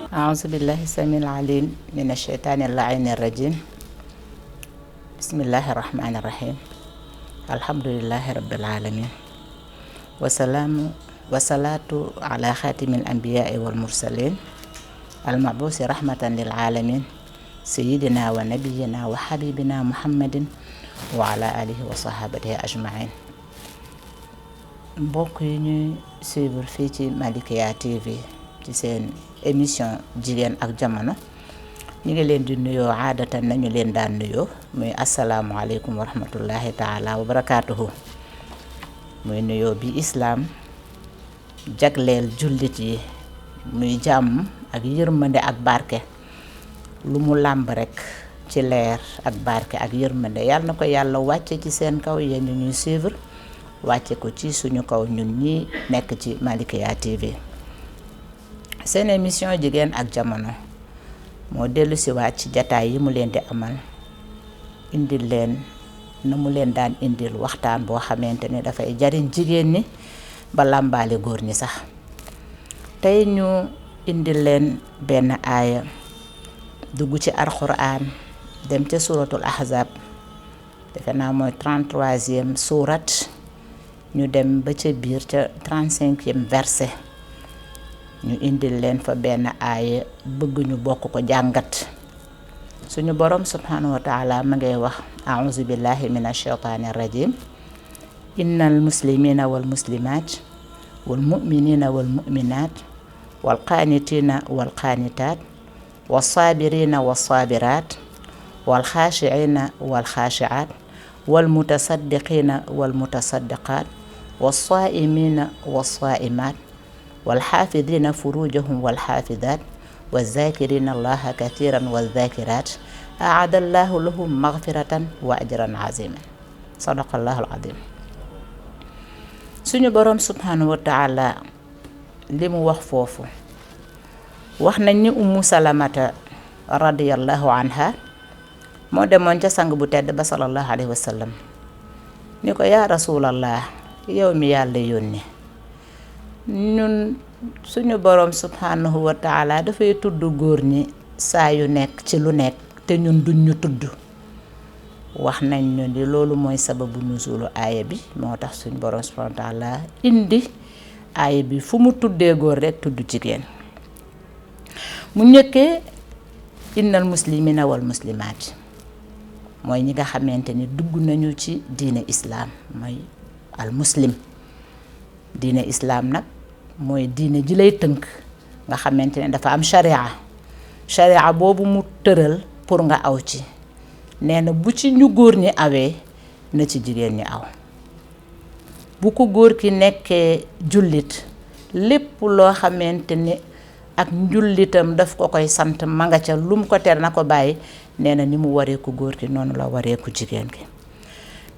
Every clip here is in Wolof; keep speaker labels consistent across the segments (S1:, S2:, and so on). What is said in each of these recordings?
S1: أعوذ بالله السميع العليم من الشيطان اللعين الرجيم بسم الله الرحمن الرحيم الحمد لله رب العالمين والصلاة على خاتم الأنبياء والمرسلين المبعوث رحمة للعالمين سيدنا ونبينا وحبيبنا محمد وعلى آله وصحابته أجمعين. mbokk yi ñuy suivre fii ci Malikia TV ci seen émission jigéen ak jamono ñu ngi leen di nuyoo aadatan nañu leen daan nuyoo muy asalaamualeykum wa rahmatullahi taala wa barakaatuhu. muy nuyoo bi islaam jagleel jullit yi muy jàmm ak yërmande ak barke lu mu làmb rekk ci leer ak barke ak yërmande yàlla na ko yàlla wàcce ci seen kaw yéen ñu ñuy suivre wàcce ko ci suñu kaw ñun ñi nekk ci Malikia TV. seen émission jigéen ak jamono moo dellu si waat ci jataay yi mu leen di amal indil leen na mu leen daan indil waxtaan boo xamante ne dafay jariñ jigéen ñi ba làmbaale góor ñi sax. tey ñu indil leen benn aaya dugg ci alxuraan dem ca suuratul ahzab defe naa mooy 33e suurat ñu dem ba ca biir ca 35e verset ñu indil leen fa benn aaya bëgg ñu bokk ko jàngat. suñu borom subhanahu wa taala ma ngay wax a'udhu billahi minash shaitanir rajim innal muslimina wal muslimat wal mu'minina wal mu'minat wal qanitina wal qanitat was sabirina was sabirat wal khashi'ina wal khashi'at wal mutasaddiqina wal mutasaddiqat was saimina was saimat wal hafidina furujahum wal hafidhat والذاكرين الله كثيرا والذاكرات أعد الله لهم مغفرة وأجرا عظيما صدق الله العظيم. suñu borom subhanahu wa taala li mu wax foofu wax nañ ni ummu salamata radiyallahu anha moo demoon ca sang bu tedd ba sallallahu alayhi wa sallam ni ko yaa rasulallah yow mi yàlla yónni ñun suñu borom subhanahu wa taala dafay tudd góor ñi saa yu nekk ci lu nekk te ñun duñ ñu tudd. wax nañ ñu ni loolu mooy sababu nuzulu aaya bi moo tax suñu borom subhanahu wa taala indi aaya bi fu mu tuddee góor rek tudd jigéen. mu njëkkee innal muslimina wal muslimaat mooy ñi nga xamante ni dugg nañu ci diine islaam mooy al muslim. diine islaam nag mooy diine ji lay tënk nga xamante ne dafa am sharia boobu mu tëral pour nga aw ci nee na bu ci ñu góor ñi awee na ci jigéen ñi aw. bu ko góor ki nekkee jullit lépp loo xamante ni ak njullitam daf ko koy sant ma nga ca lu mu ko ter na ko bàyyi nee na ni mu waree ko góor ki noonu la waree ko jigéen ki.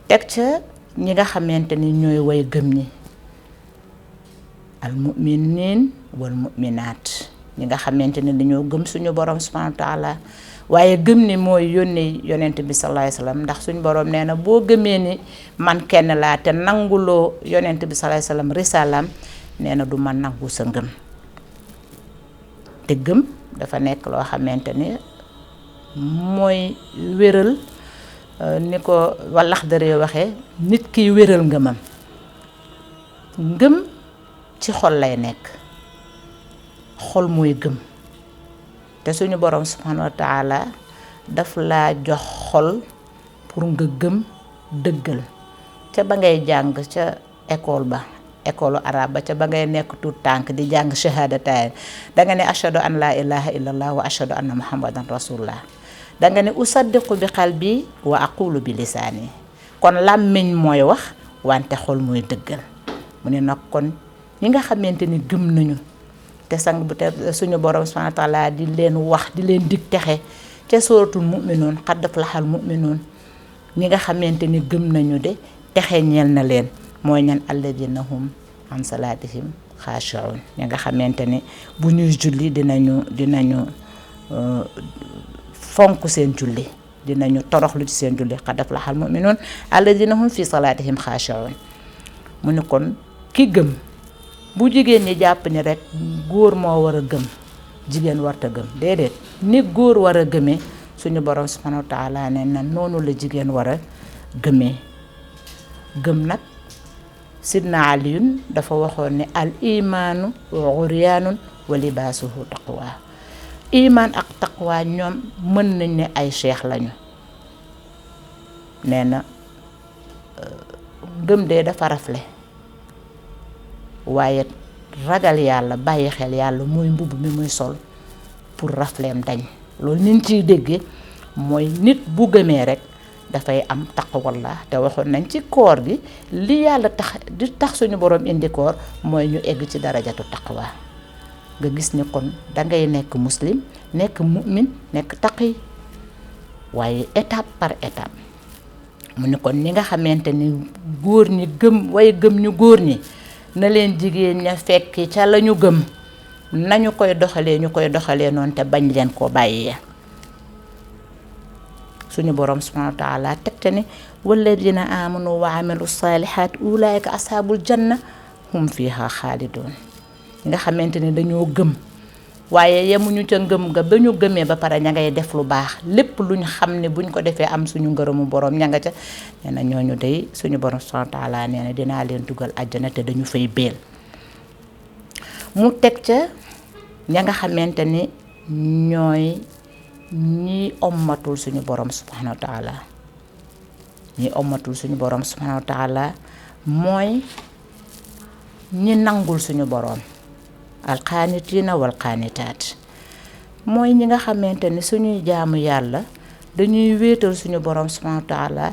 S1: teg ca ñi nga xamante ni ñooy way gëm ñi al mu'minin wal mu'minat ñi nga xamante ne dañoo gëm suñu borom subhanahu wa taala waaye gëm ni mooy yónni yonent bi sallallahu alayhi wasallam ndax suñu borom nee na boo gëmee ni man kenn laa te nanguloo yonent bi sallallahu alayhi wasallam risalaam nee na du ma nangu sa ngëm. te gëm dafa nekk loo xamante ni mooy wéral ni ko wallax dare waxee nit kiy wéral ngëmam. ngëm ci xol lay nekk xol mooy gëm te suñu borom subhanahu wa taala daf laa jox xol pour nga gëm dëggal. ca ba ngay jàng ca école arabe ba ca ba ngay nekk tuut tànk di jàng shahadatayn danga ne ashhadu an la ilaha illallah wa ashhadu anna muhammadan rasulullah danga ne usaddiqu bi qalbi wa aqulu bi lisaani. kon làmmiñ mooy wax wante xol mooy dëggal. mu ne nag kon ñi nga xamante ni gëm nañu te sang bu te suñu borom subhanahu wa taala di leen wax di leen dig texe ca suratul mu'minun qad aflahal mu'minun ñi nga xamante ni gëm nañu de texe ñeel na leen mooy ñan alladina hum an salatihim khashi'un ñi nga xamante ni bu ñuy julli dinañu fonk seen julli dinañu toroxlu ci seen julli qad aflahal mu'minun alladina hum fi salatihim khashi'un. mu ne kon ki gëm bu jigéen ñi jàpp ni rek góor moo war a gëm jigéen warta gëm déedéet ni góor war a gëmee suñu borom subhanahu wa taala ne na noonu la jigéen war a gëmee gëm nag sidna aliyun dafa waxoon ne al imaanu uryaanun wa libaasuhu taqwa imaan ak taqwa ñoom mën nañ ne ay cheikh lañu nee na gëm dee dafa rafle waaye ragal yàlla bàyyi xel yàlla mooy mbubb mi muy sol pour rafleem dañ loolu niñ ciy déggee mooy nit bu gëmee rek dafay am taqwallah te waxoon nañ ci koor gi li yàlla tax suñu borom indi koor mooy ñu egg ci darajatu taqwa nga gis ni kon dangay nekk muslim nekk mu'min nekk taqi waaye étape par étape mu ni kon ni nga xamante ni góor ñi gëm way gëm ñu góor ñi na leen jigéen ña fekki ca la ñu gëm nañu koy doxalee ñu koy doxalee noonu te bañ leen koo bàyyee suñu borom subhanahu wa taala tegte ni walladina amanu wa amilu salihat ulaika ashabul janna hum fiha xaalidun nga xamante ni dañoo gëm waaye yemuñu ca ngëm ga ba ñu gëmee ba pare ña ngay def lu baax lépp luñ xam ne buñ ko defee am suñu ngërëmu borom ña nga ca nee na ñooñu day suñu borom subhanahu wa taala nee na dinaa leen dugal àjjana te dañu fay béel mu teg ca ña nga xamante ni ñooy ñi ommatul suñu borom subhanahu wa taala ñi ommatul suñu borom subhanahu wa taala mooy ñi nangul suñu borom alqaanitina wal qaanitaat mooy ñi nga xamante ni suñuy jaamu yàlla dañuy wéetal suñu borom subhanahu wa taala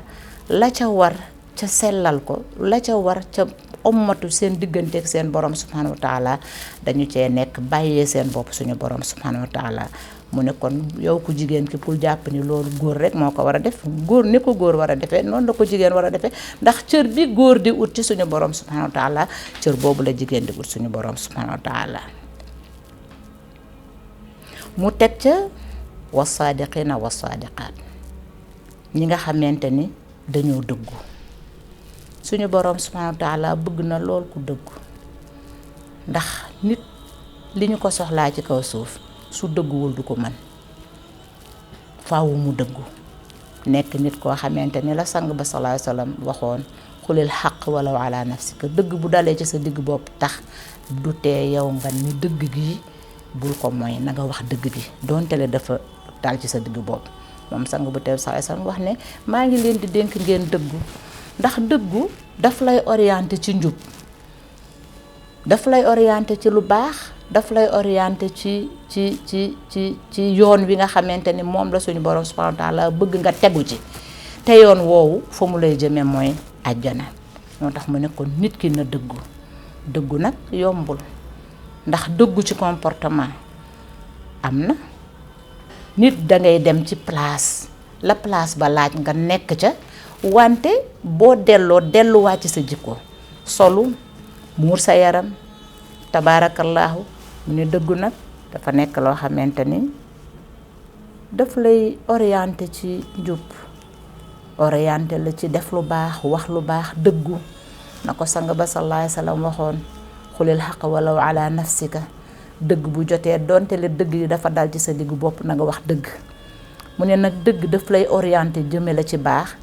S1: la ca war ca sellal ko la ca war ca ommatu seen digganteeg seen borom subhanahu wa taala dañu cee nekk bàyyee seen bopp suñu borom subhanahu wa taala mu ne kon yow ku jigéen ki pour jàpp ni loolu góor rek moo ko war a def góor ni ko góor war a defee noonu la ko jigéen war a defee ndax cër bi góor di ut ci suñu borom subhanahu wa taala cër boobu la jigéen di ut suñu borom subhanahu wa taala mu teg ca wasaadiqina wasaadiqaat ñi nga xamante ni dañoo dëggu suñu borom subhanahu wa taala bëgg na lool ku dëggu ndax nit li ñu ko soxlaa ci kaw suuf su dëgguwul du ko mën faaw mu dëggu nekk nit koo xamante ni la sang ba sallallahu alayhi wasallam waxoon xulil xaq walaw ala nafsika dëgg bu dalee ci sa digg bopp tax du tee yow nga ni dëgg gi bul ko mooy na nga wax dëgg gi donte le dafa dal ci sa digg bopp moom sang bu teew sallallahu alayhi wasallam wax ne maa ngi leen di dénk ngeen dëggu ndax dëggu daf lay orienté ci njub daf lay orienté ci lu baax daf lay orienté ci yoon wi nga xamante ni moom la suñu borom subhanahu wa taala bëgg nga tegu ci te yoon woowu fa mu lay jëmee mooy àjjana moo tax mu ne kon nit ki na dëggu nag yombul ndax dëggu ci comportement am na nit dangay dem ci place la place ba laaj nga nekk ca wante boo delluwaat ci sa jikko solu muur sa yaram tabaarakallaahu mu ne dëggu nag dafa nekk loo xamante ni daf lay orienté ci njub orienté la ci def lu baax wax lu baax dëggu na ko sang ba sallallahu alayhi wasallam waxoon xulil xaq walaw ala nafsika dëgg bu jotee donte le dëgg yi dafa dal ci sa diggu bopp na nga wax dëgg mu ne nag dëgg daf lay orienté jëme la ci baax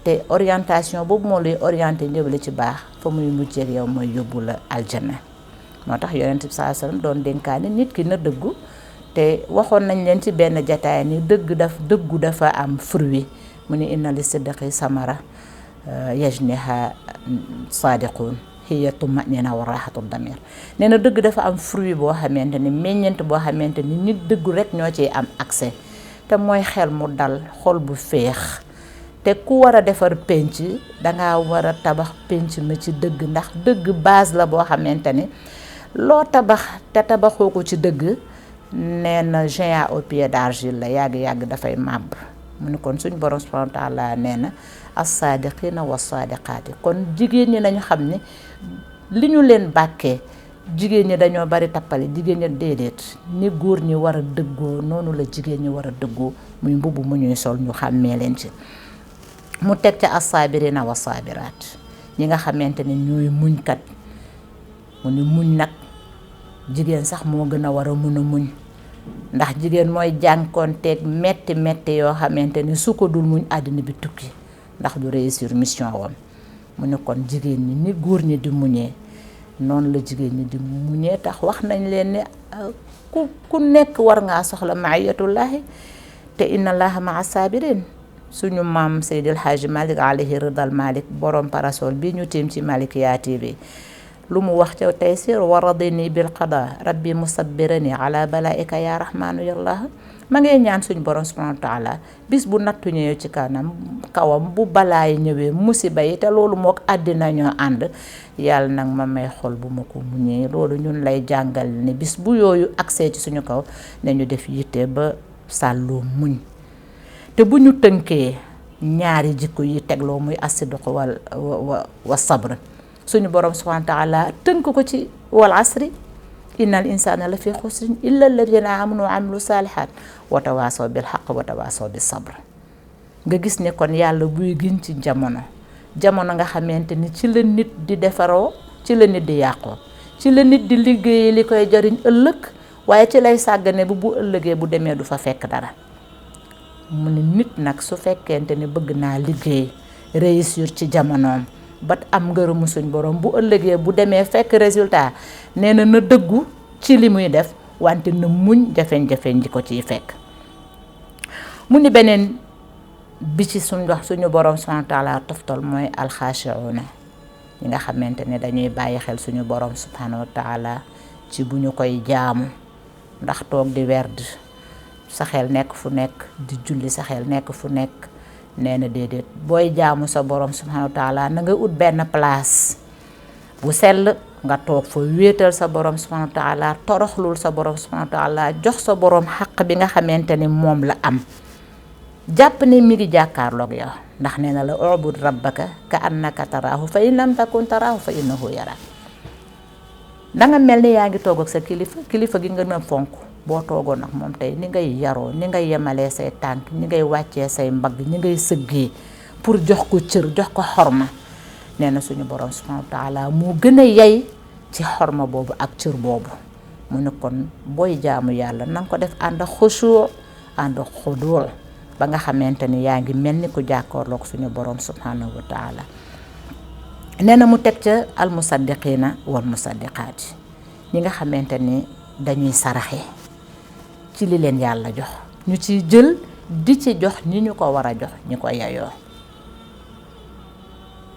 S1: te orientation boobu moo lay orienté jëme la ci baax fa muy mujjeek yow mooy yóbbu la aljana moo tax yonent bi sallallahu alayhi wasallam doon dénkaane nit ki na dëggu te waxoon nañ leen ci benn jataay ni dëggu dafa am fruit mu ne inna li sidqi samara yajniha sadiqun hiya tumanina wa raxatu damir nee na dëgg dafa am fruit boo xamante ni meññeent boo xamante ni nit dëggu rek ñoo ciy am accès te mooy xel mu dal xol bu féex te ku war a defar penc danga war a tabax penc ma ci dëgg ndax dëgg base la boo xamante ni loo tabax te tabaxoo ko ci dëgg nee na géant au pied d'argile la yàgg-yàgg dafay màbb mu ne kon suñu borom subhanahu wa taala nee na as-saadiqiina was-saadiqaati kon jigéen ñi nañu xam ne li ñu leen bàkkee jigéen ñi dañoo bari tappale jigéen ñi déedéet ni góor ñi war a dëggoo noonu la jigéen ñi war a dëggoo muy mbubb mu ñuy sol ñu xàmmee leen ci mu teg ca as-saabiriina was-saabiraat ñi nga xamante ne ñooy muñkat mu ni muñ nag jigéen sax moo gën a war a mun a muñ ndax jigéen mooy jànkoonteeg metti yoo xamante ni su ko dul muñ àddina bi tukki ndax du réussir mission wam mu ne kon jigéen ñi ni góor ñi di muñee noonu la jigéen ñi di muñee tax wax nañ leen ne ku nekk war ngaa soxla maayatullaahi te inna allaha maa sabirin suñu maam Seydil Hadji Malick alayhi ridal Malick borom parasol bi ñu tiim ci Malikia TV lu mu wax ca taysir wa radini bil qada rabbi musabbirani ala balaika ya rahmanu yallah ma ngay ñaan suñu borom subhanahu wa taala bis bu nattu ñëwee ci kawam bu balaay ñëwee musiba yi te loolu mook àddina ñoo ànd yàlla nag ma may xol bu ma ko muñee loolu ñun lay jàngal ni bis bu yooyu agsee ci suñu kaw ne ñu def yitte ba sàlloo muñ te bu ñu tënkee ñaari jikko yi tegloo muy as-sidq wa sabr suñu borom subhanahu wa taala tënk ko ci wal asri innal insana la fi xusrin illa alladina amanu wa amilu salihat wa tawasaw bil haqq wa tawasaw bis sabr nga gis ne kon yàlla buy gin ci jamono nga xamante ni ci la nit di defaroo ci la nit di yàqoo ci la nit di liggéey li koy jariñ ëllëg waaye ci lay sàggane bu ëllëgee bu demee du fa fekk dara mu ne nit nag su fekkente ne bëgg naa liggéey réussir ci jamonoom ba am ngërëmu suñ borom bu ëllëgee bu demee fekk résultat nee na dëggu ci li muy def wante na muñ jafeñ-jafeñ ji ko ciy fekk mu ni beneen bi ci suñu borom subhanahu wa taala toftal mooy alxaashi'una ñi nga xamante ne dañuy bàyyi xel suñu borom subhanahu wa taala ci bu ñu koy jaamu ndax toog di werd sa xel nekk fu nekk di julli sa xel nekk fu nekk nee na déedéet booy jaamu sa borom subhanahu wa taala na nga ut benn place bu sell nga toog fa wéetal sa borom subhanahu wa taala toroxlul sa borom subhanahu wa taala jox sa borom xaq bi nga xamante ni moom la am jàpp ne mi ngi jàkkaarloog yow ndax nee na la ubud rabbaka ka annaka taraahu fa in lam takun taraahu fa innahu yarak danga mel ni yaa ngi toog ak sa kilifa gi nga na fonk boo toogoon ak moom tey ni ngay yaroo ni ngay yemalee say tànk ni ngay wàccee say mbagg ni ngay sëggee pour jox ko cër jox ko xorma nee na suñu borom subhanahu wa taala moo gën a yey ci xorma boobu ak cër boobu mu ne kon booy jaamu yàlla na nga ko def ànd ak xushu ànd ak xudur ba nga xamante ni yaa ngi mel ni ku jàkkaarloog suñu borom subhanahu wa taala nee na mu teg ca al musaddiqina wal musaddiqaati ñi nga xamante ni dañuy saraxe ci li leen yàlla jox ñu ci jël di ci jox ñi ñu ko war a jox ñi ko yayoo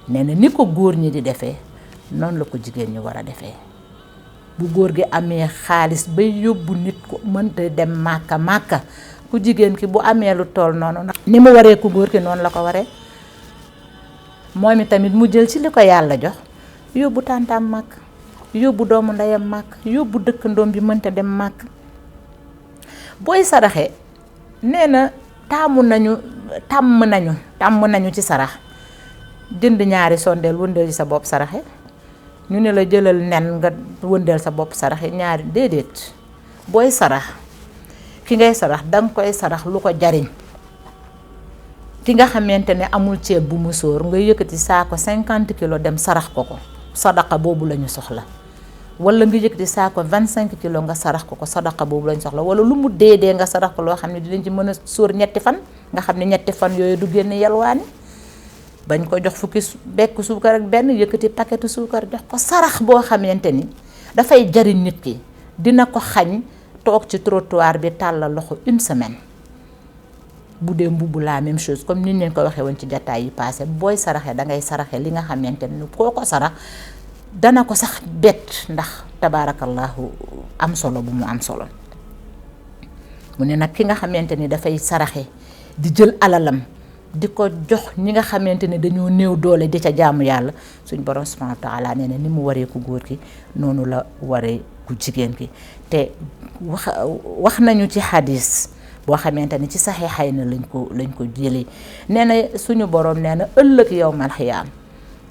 S1: nee na ni ko góor ñi di defee noonu la ko jigéen ñi war a defee bu góor gi amee xaalis bay yóbbu nit ko mënta dem màkka ku jigéen ki bu amee lu toll noonu nag ni mu waree ku góor ki noonu la ko waree moom tamit mu jël ci li ko yàlla jox yóbbu tàntaam màkk yóbbu doomu ndeyam màkk yóbbu dëkkandoom bi mënta dem màkk booy saraxe nee na tàmm nañu ci sarax jënd ñaari sondeel wëndeel ci sa bopp saraxe ñu ne la jëlal nen nga wëndeel sa bopp saraxe ñaari déedéet booy sarax ki ngay sarax danga koy sarax lu ko jariñ ki nga xamante ne amul ceeb bu mu sóor nga yëkkati saako 50 kilos dem sarax ko sadaqa boobu lañu soxla wala nga yëkkati saako 25 kilos nga sarax ko sadaqa boobu lañu soxla wala lu mu dee nga sarax ko loo xam ne dinañ ci mën a sóor ñetti fan nga xam ne ñetti fan yooyu du génn yalwaani bañ ko jox fukki bekk suukar ak benn yëkkati paquetu suukar jox ko sarax boo xamante ni dafay jariñ nit ki dina ko xañ toog ci trottoir bi tàllal loxo une semaine bu dee mbubb la même chose comme ni leen ko waxee woon ci jataay yi passé booy saraxe dangay saraxe li nga xamante ni koo ko sarax dana ko sax bett ndax tabaarakallahu am solo bu mu am solo mu ne nag ki nga xamante ni dafay saraxe di jël alalam di ko jox ñi nga xamante ne dañoo néew doole di ca jaamu yàlla suñ borom subhanahu wa taala nee na ni mu waree ku góor ki noonu la waree ku jigéen ki te wax nañu ci xadis boo xamante ni ci saxiixay na lañ ko jëlee nee na suñu borom nee na ëllëg yawmal xiyaam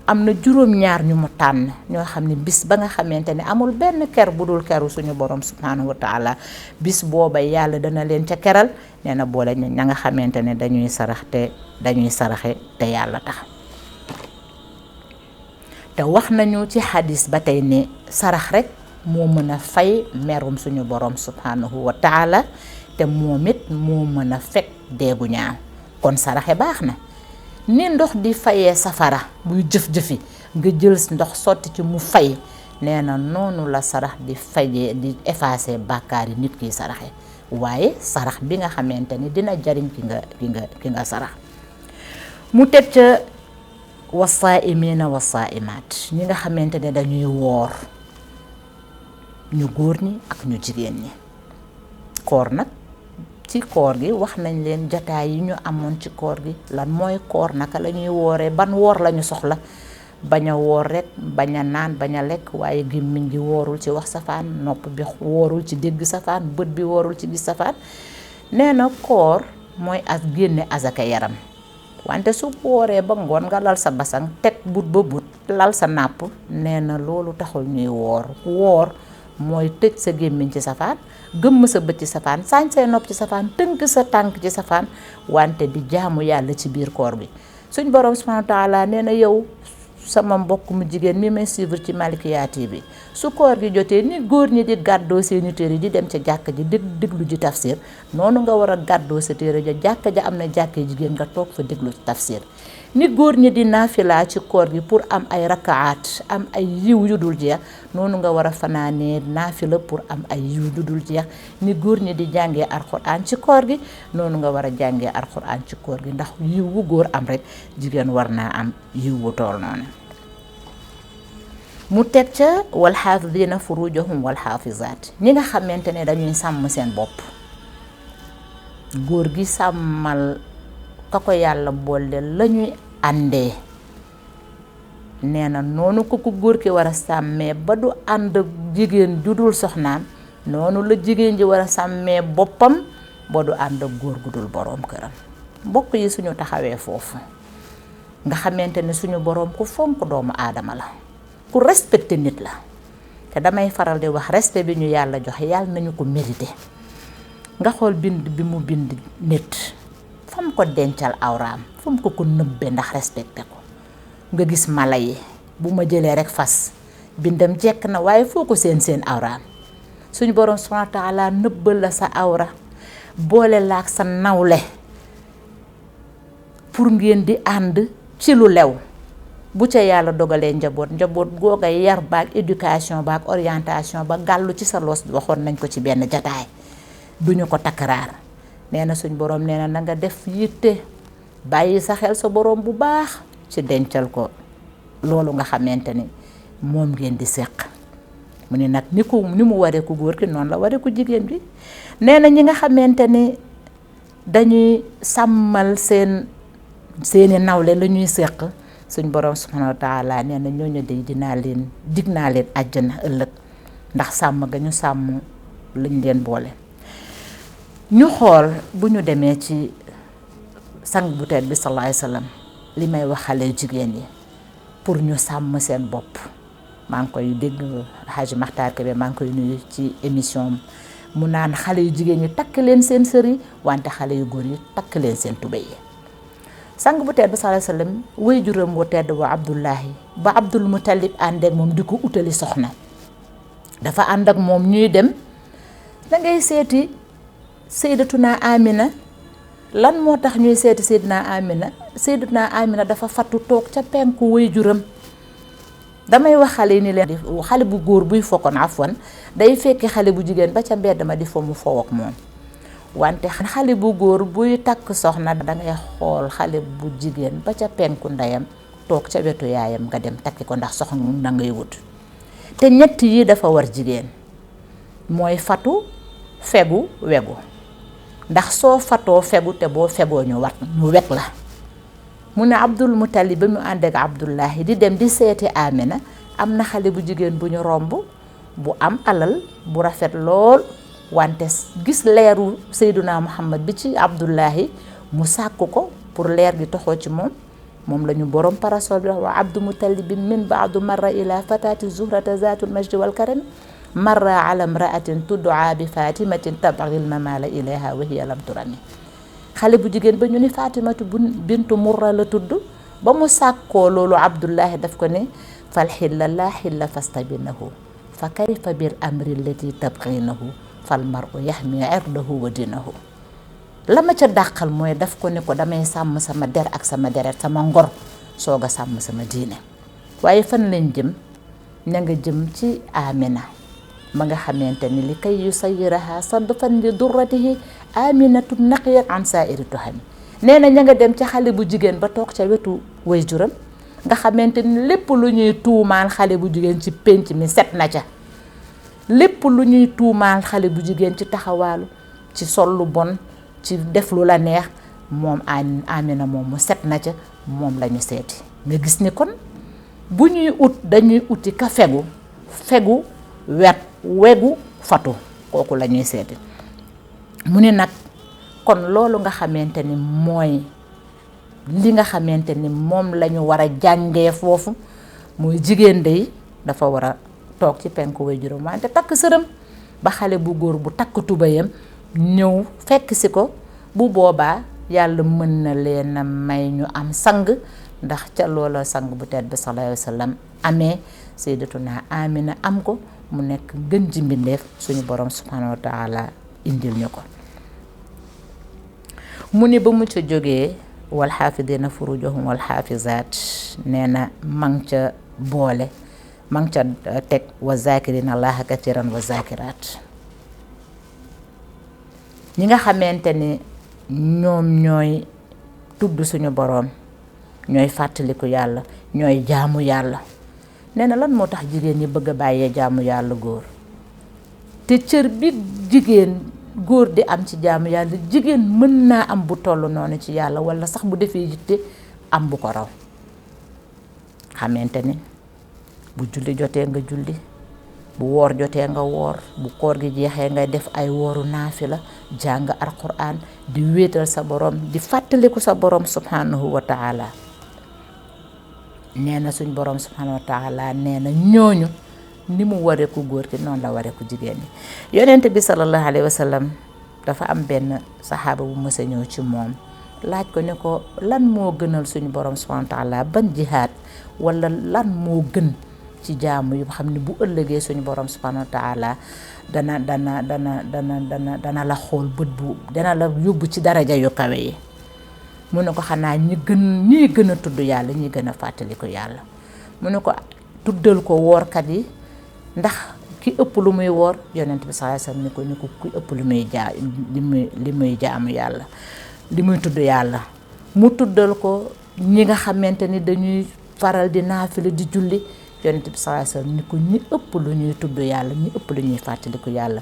S1: am na juróom-ñaar ñu mu tànn ñoo xam ne bis ba nga xamante ne amul benn ker bu dul keru suñu borom subhanahu wa taala bis booba yàlla dana leen ca keral nee na boole ña nga xamante ne dañuy saraxe te yàlla tax te wax nañu ci xadis ba tey ne sarax rek moo mën a fay merum suñu borom subhanahu wa taala te momit mo meuna fek degu ñaaw kon saraxe baxna ni ndox di fayé safara buy jëf-jëfi nga jël ndox soti ci mu fay neena nonu la sarax di fayé di effacer bakari nit ki saraxe waye sarax bi nga xamanteni dina jariñ ki nga sarax mu tek ca wasaa'imina wasaa'imat ñi nga xamanteni dañuy wor ñu góor ñi ak ñu jigéen ñi koor nak ci koor gi wax nañ leen jotaay yi ñu amoon ci koor gi lan mooy koor naka lañuy wooree ban woor lañu soxla baña woor rek baña naan baña lekk waaye gémmiñ gi woorul ci wax safaan nopp bi woorul ci dégg safaan bët bi woorul ci gis safaan nee na koor mooy as génne azaka yaram wante su wooree ba ngoon nga lal sa basang teg but ba but lal sa nàpp nee na loolu taxul ñuy woor mooy tëj sa gémmiñ ci safaan gëmm sa bët ci safaan sañ say nopp ci safaan tënk sa tànk ci safaan wante di jaamu yàlla ci biir koor bi suñ borom subhanahu wa taala nee na yow sama mbokk mu jigéen mi may suivre ci Malikia TV su koor gi jotee ni góor ñi di gàddoo seeni téere di dem ca jàkka ji déglu ji tafsir noonu nga war a gàddoo sa téere ja jàkka ja am na jàkkee jigéen nga toog fa déglu tafsir ni góor ñi di naafila ci koor gi pour am ay rakaat am ay yiw yu dul jeex noonu nga war a fanaanee naafila pour am ay yiw yu dul jeex ni góor ñi di jàngee alxuraan ci koor gi noonu nga war a jàngee alxuraan ci koor gi ndax yiw wu góor am rek jigéen war naa am yiw wu tool noonu mu teg ca wal xaafidina furujahum wal xaafizaat ñi nga xamante ne dañuy sàmm seen bopp góor gi sàmmal ka ko yàlla boole lañuy àndee nee na noonu ko góor ki war a sàmmee ba du ànd jigéen ju dul soxnaam noonu la jigéen ji war a sàmmee boppam ba du ànd góor gu dul boroom këram mbokk yi suñu taxawee foofu nga xamante ne suñu boroom ku fonk doomu aadama la ku respecté nit la te damay faral di wax respect bi ñu yàlla joxe yàlla nañu ko mérité nga xool bind bi mu bind nit fam ko dencal awraam fam ko nëbbe ndax respecté ko nga gis mala yi bu ma jëlee rek fas bindam jekk na waaye foo ko seen awraam suñu borom subhanahu wa taala nëbbal la sa awra boole laak sa nawle pour ngeen di ànd ci lu lew bu ca yàlla dogalee njaboot googa yar baak éducation baak orientation ba gàllu ci sa loos waxoon nañ ko ci benn jataay duñu ko takkaraar nee na suñ borom nee na nga def yitte bàyyi sa xel sa borom bu baax ci dencal ko loolu nga xamante ni moom ngeen di seq mu ne nag ni mu waree ku góor ki noonu la waree ku jigéen bi nee na ñi nga xamante ni dañuy sàmmal seeni nawle la ñuy seq suñ borom subhanahu wa taala nee na ñooñu de dig naa leen àjjana ëllëg ndax sàmm ga ñu sàmm lañ leen boole ñu xool bu ñu demee ci sang bu tedd bi sallallahu alayhi wasallam li may wax xale jigéen yi pour ñu sàmm seen bopp maa ngi koy dégg Hadji Makhtar Kébé maa ngi koy nuyu ci émission mu naan xale yu jigéen ñi takk leen seen sër yi wante xale yu góor yi takk leen seen tubéy yi sang bu tedd bi sallallahu alayhi wasallam way juróom wu tedd wa Abdullahi ba Abdul Muttalib ànd ak moom di ko utali soxna dafa ànd ak moom ñuy dem da ngay seeti Sayyidatuna Amina lan moo tax ñuy seeti Sayyidatuna Amina dafa fattu toog ca penku way juram damay wax xale yi ni leen xale bu góor buy fokkoon afwan day fekki xale bu jigéen ba ca mbedd ma di fo mu fow ak moom wante xale bu góor buy takk soxna dangay xool xale bu jigéen ba ca penku ndeyam toog ca wetu yaayam nga dem takki ko ndax soxna da ngay wut te ñett yi dafa war jigéen mooy fatu fegu wegu ndax soo fatoo fegu te boo fegoo ñu weg la mu ne Abdul Muttalib ba mu ànd ak Abdullahi di dem di seeti Amina am na xale bu jigéen bu ñu romb bu am alal bu rafet lool wante gis leeru Seyduna Muhammad bi ci Abdullahi mu sàkku ko pour leer gi toxoo ci moom la ñu borom parasol bi wa Abdul Muttalib min baadu marra ila fatati zuhrata zatul majdi wal karam marra ala imra'atin tud'a bi fatimatin tabghil mamala ilayha wa hiya lam turami xale bu jigéen ba ñu ni Fatimatu bintu Murra la tudd ba mu sàkkoo loolu Abdullahi daf ko ne fal xilla la xilla fastabinahu fa kayfa bil amri allati tabghinahu fal mar'u yahmi irdahu wa dinahu. la ma ca dàqal mooy daf ko ne ko damay sàmm sama der ak sama deret sama ngor soog a sàmm sama diine. waaye fan lañ jëm ña nga jëm ci Amina ma nga xamante ni li kay yu sayiraha sadfan li durratihi aminatu naqiyat an saa'iri tuhami. nee na ña nga dem ca xale bu jigéen ba toog ca wetu waajuram nga xamante ni lépp lu ñuy tuumaal xale bu jigéen ci pénc mi set na ca. lépp lu ñuy tuumaal xale bu jigéen ci taxawaalu ci sol lu bon ci def lu la neex moom Amina moom mu set na ca moom la ñu seeti. nga gis ni kon bu ñuy ut dañuy uti ka fegu wegu fatu kooku la ñuy seeti. mu ne nag kon loolu nga xamante ni mooy li nga xamante ni moom la ñu war a jàngee foofu mooy jigéen day dafa war a toog ci penku waajuram wante takk sërëm ba xale bu góor bu takk tubayam ñëw fekk si ko bu boobaa yàlla mën na leen a may ñu am sang ndax ca loola sang bu tedd bi sallallahu alayhi wa sallam amee sayyidatuna Amina am ko mu nekk gën ji mbindeef suñu borom subhanahu wa taala indil ñu ko. mu ni ba mu ca jógee wal xaafidina furujahum wal xaafizaat nee na mang ca boole mang ca teg wa zakirina allaha kathiran wa zakiraat. ñi nga xamante ni ñoom ñooy tudd suñu boroom ñooy fàttaliku yàlla ñooy jaamu yàlla. nee na lan moo tax jigéen ñi bëgg a bàyyee jaamu yàlla góor te cër bi jigéen góor di am ci jaamu yàlla jigéen mën naa am bu toll noonu ci yàlla walla sax bu defee yitte am bu ko raw. xamante ni bu julli jotee nga julli bu woor jotee nga woor bu koor gi jeexee ngay def ay wooru naafila jàng alquran di wéetal sa borom di fàttaliku sa borom subhanahu wa taala. nee na suñ borom subhanahu wa taala nee na ñooñu ni mu waree ku góor ki noonu la waree ku jigéen ñi. yonent bi sallallahu alayhi wa sallam dafa am benn saxaaba bu mës a ñëw ci moom laaj ko ne ko lan moo gënal suñu borom subhanahu wa taala ban jihaad wala lan moo gën ci jaamu yu xam ne bu ëllëgee suñu borom subhanahu wa taala dana la xool bët bu dana la yóbbu ci daraja yu kawe yi. mu ne ko xanaa ñi gën a tudd yàlla ñi gën a fàttaliku yàlla. mu ne ko tuddal ko woorkat yi ndax ki ëpp lu muy woor yonent bi sallallahu alayhi wasallam ni ko ki ëpp lu muy li muy jaamu yàlla li muy tudd yàlla. mu tuddal ko ñi nga xamante ni dañuy faral di naafila di julli yonent bi sallallahu alayhi wasallam ni ko ñi ëpp lu ñuy tudd yàlla ñi ëpp lu ñuy fàttaliku yàlla.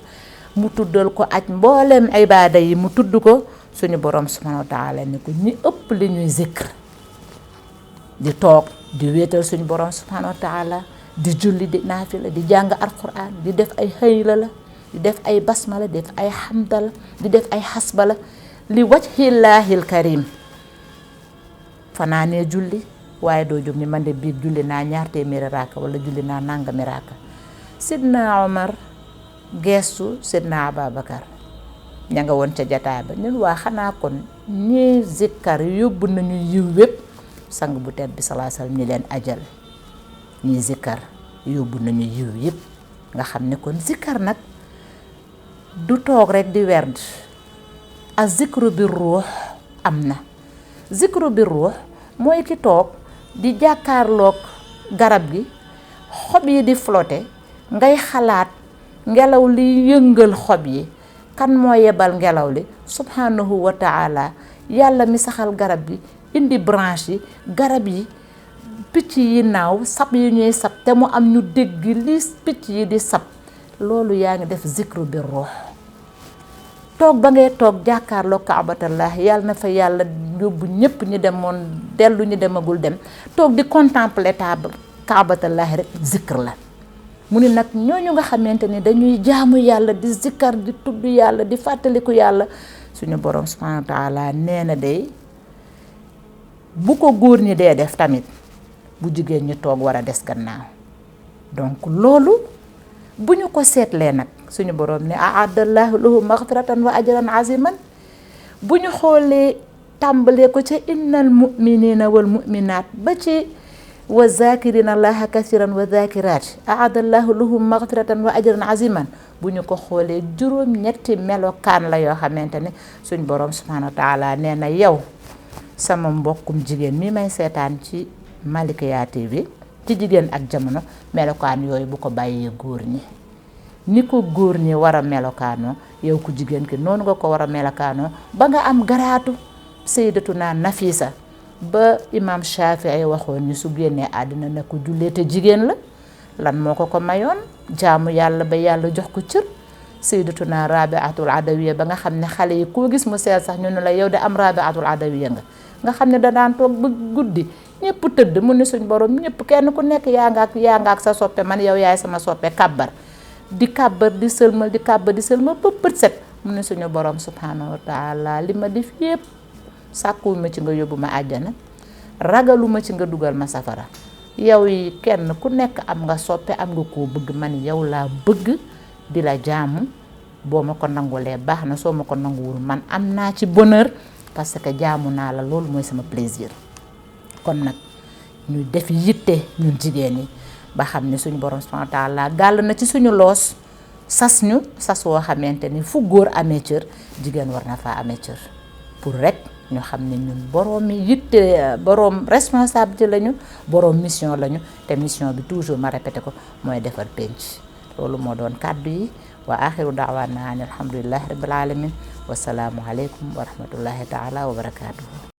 S1: mu tuddal ko aj mboolem ibaada yi mu tudd ko suñu borom subhanahu wa taala ni ko ñi ëpp li ñuy zikr di toog di wéetal suñu borom subhanahu wa taala di julli di naafila di jàng alquran di def ay haylala di def ay basmala di def ay hamdala di def ay hasbala li wajhillahil karim fanaanee julli waaye doo jóg ni man de biig julli naa 2 téeméeri raaka wala julli naa nangami raaka. Sidna Omar geestu Sidna Ababakar ña nga woon ca jataay ba ñun waa xanaa kon ñi zikkar yóbbu nañu yiw wépp sang bu tedd bi sallallahu alayhi wasallam ñi leen ajal ñi zikkar yóbbu nañu yiw yépp. nga xam ne kon zikkar nag du toog rek di werd a zikru bi ruux am na. zikru bi ruux mooy ki toog di jàkkaarloog garab gi xob yi di flotter ngay xalaat ngelaw li yëngal xob yi kan moo yebal ngelaw li subhanahu wa taala yàlla mi saxal garab gi indi branche yi garab yi picc yi naaw sab yi ñuy sab te mu am ñu dégg li picc yi di sab loolu yaa ngi def zikru bi ruux. toog ba ngay toog jàkkaarloo kaabatallah yàlla na fa yàlla yóbbu ñëpp ñu demoon dellu ñu demagul dem toog di contempler kaabatallah rek zikr la. mu ni nag ñooñu nga xamante ni dañuy jaamu yàlla di zikkar di tudd yàlla di fàttaliku yàlla suñu borom subhanahu wa taala nee na day bu ko góor ñi dee def tamit bu jigéen ñi toog war a des gannaaw. donc loolu bu ñu ko seetlee nag suñu borom ne a'addallahu lahu maghfiratan wa ajran aziman. bu ñu xoolee tàmbalee ko ca innal mu'minina wal mu'minat ba ci wa zakirina allaha kasiran wa zakiraat aadallahu lahum maghfiratan wa ajran aziman bu ñu ko xoolee juróom-ñetti melokaan la yoo xamante ne suñ borom subhanahu wa taala nee na yow sama mbokkum jigéen mi may seetaan ci Malikia TV ci jigéen ak jamono melokaan yooyu bu ko bàyyee góor ñi ni ko góor ñi war a melokaanoo yow ku jigéen ki noonu nga ko war a melokaanoo ba nga am garaatu sayyidatuna Nafisa ba imam Shafii waxoon ni su génnee àddina na ko jullee te jigéen la lan moo ko mayoon jaamu yàlla ba yàlla jox ko cër sayyidatuna Rabiatul Adawiya ba nga xam ne xale yi koo gis mu seel sax ñu ne la yow de am Rabiatul Adawiya nga xam ne da daan toog ba guddi ñëpp tëdd mu ne suñ borom ñëpp kenn ku nekk yaa nga ak sa soppe man yow yaay sama soppe kàbbar di kàbbar di sëlmal di kàbbar di sëlmal ba bët set mu ne suñu borom subhanahu wa taala li ma def yëpp sàkkuwuma ci nga yóbbu ma àjjana ragaluma ci nga dugal ma safara yow yi kenn ku nekk am nga soppe am nga koo bëgg man yow laa bëgg di la jaamu boo ma ko nangulee baax na soo ma ko nanguwul man am naa ci bonheur parce que jaamu naa la loolu mooy sama plaisir kon nag ñu def yitte ñun jigéen yi ba xam ne suñu borom subhanahu wa taala gàll na ci suñu loos sas ñu sas woo xamante ni fu góor amee cër jigéen war na faa amee cër pour rek ñu xam ne ñun borom yitte borom responsabilité lañu borom mission lañu te mission bi toujours ma répété ko mooy defar penc loolu moo doon kàddu yi wa axiru daawaana an alhamdulillahi rabbil alamin wasalaamu aleykum wa rahmatullahi taala wa barakatuhu